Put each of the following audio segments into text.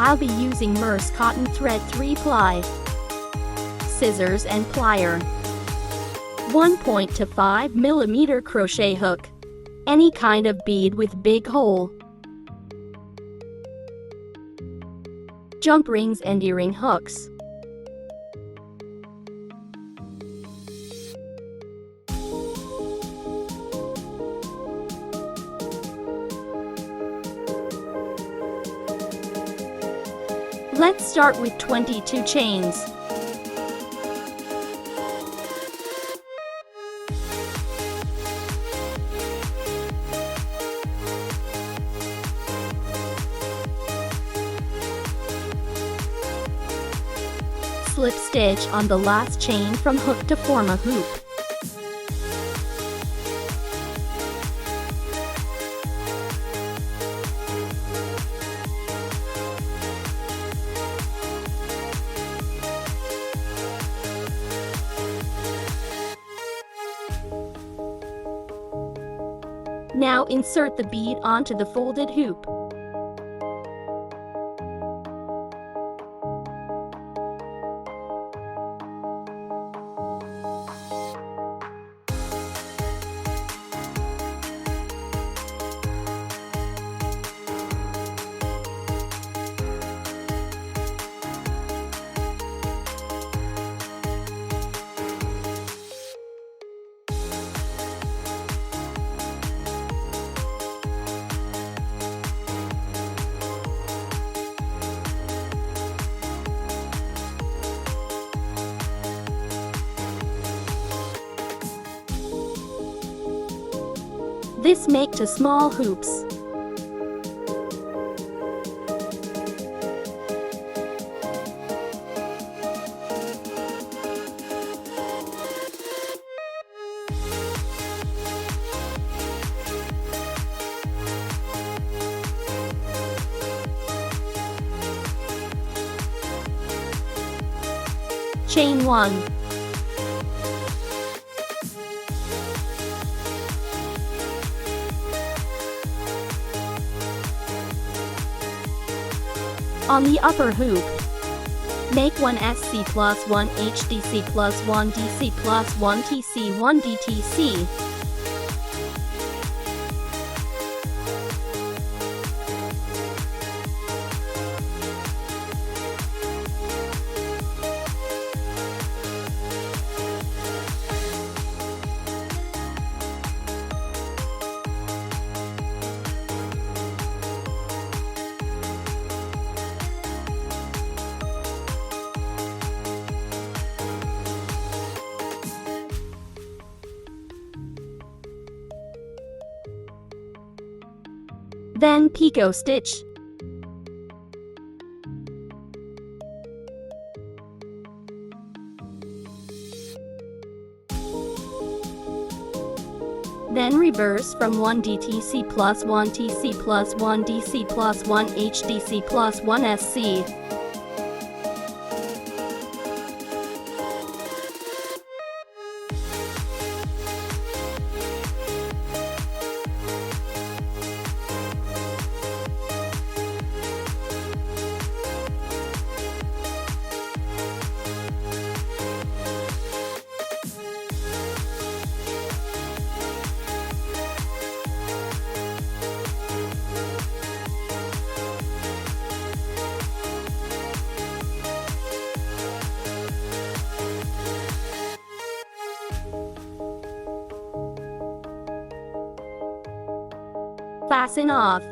I'll be using merce cotton thread 3-ply, scissors and plier, 1 to 5 mm crochet hook, any kind of bead with big hole, jump rings and earring hooks. Let's start with 22 chains. Slip stitch on the last chain from hook to form a hoop. Now insert the bead onto the folded hoop. This make to small hoops. Chain 1. On the upper hoop, make 1 SC plus 1 HDC plus 1 DC plus 1 TC 1 DTC. Then picot stitch. Then reverse from 1 DTC plus 1 TC plus 1 DC plus 1 HDC plus 1 SC. Fasten off.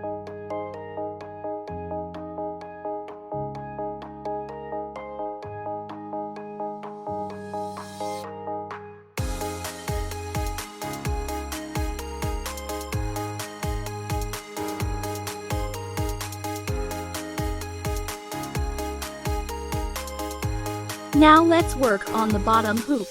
Now let's work on the bottom hoop.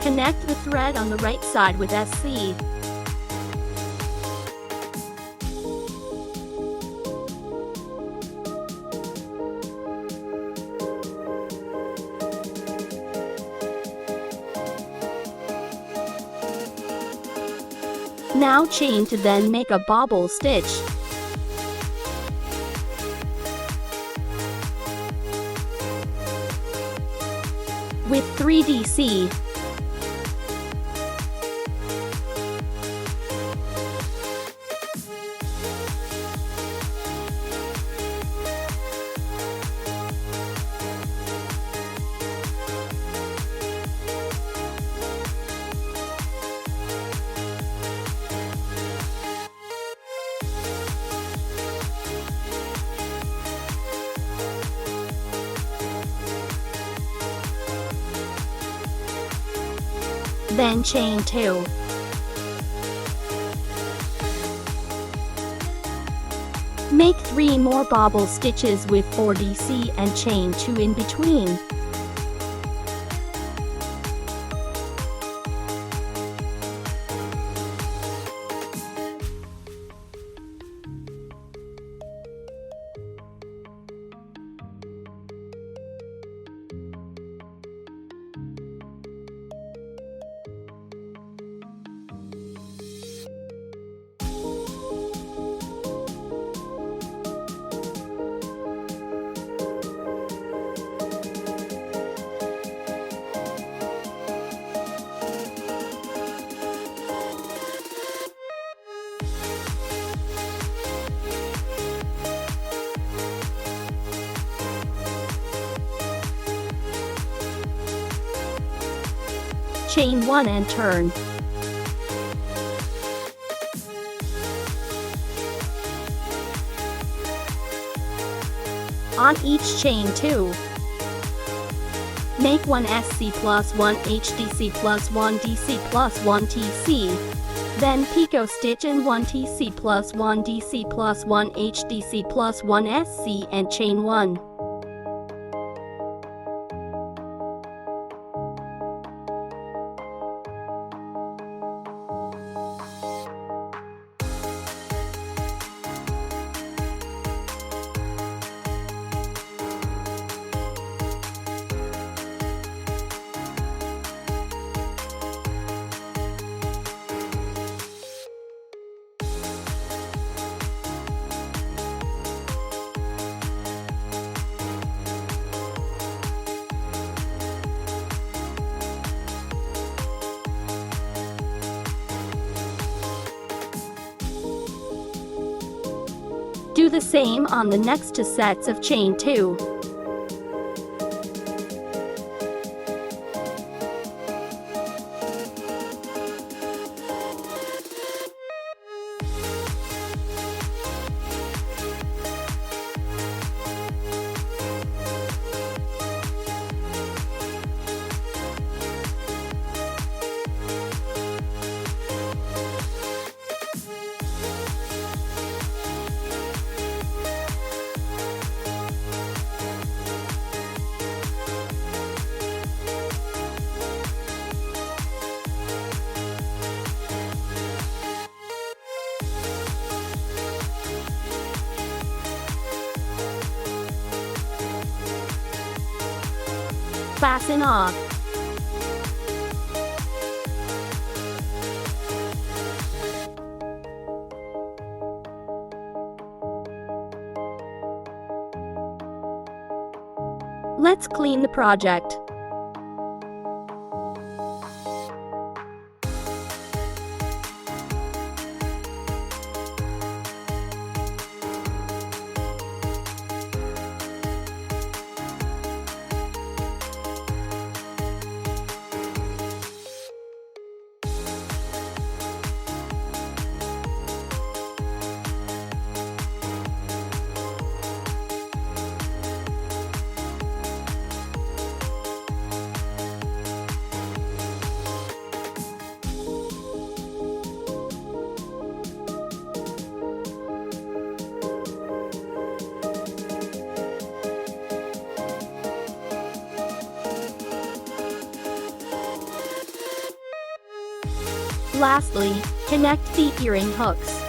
Connect the thread on the right side with SC. Now chain to then make a bobble stitch. With 3DC. Then chain 2. Make 3 more bobble stitches with 4DC and chain 2 in between. Chain 1 and turn. On each chain 2. Make 1 SC plus 1 HDC plus 1 DC plus 1 TC. Then picot stitch in 1 TC plus 1 DC plus 1 HDC plus 1 SC and chain 1. Do the same on the next 2 sets of chain 2. Fasten off. Let's clean the project. Lastly, connect the earring hooks.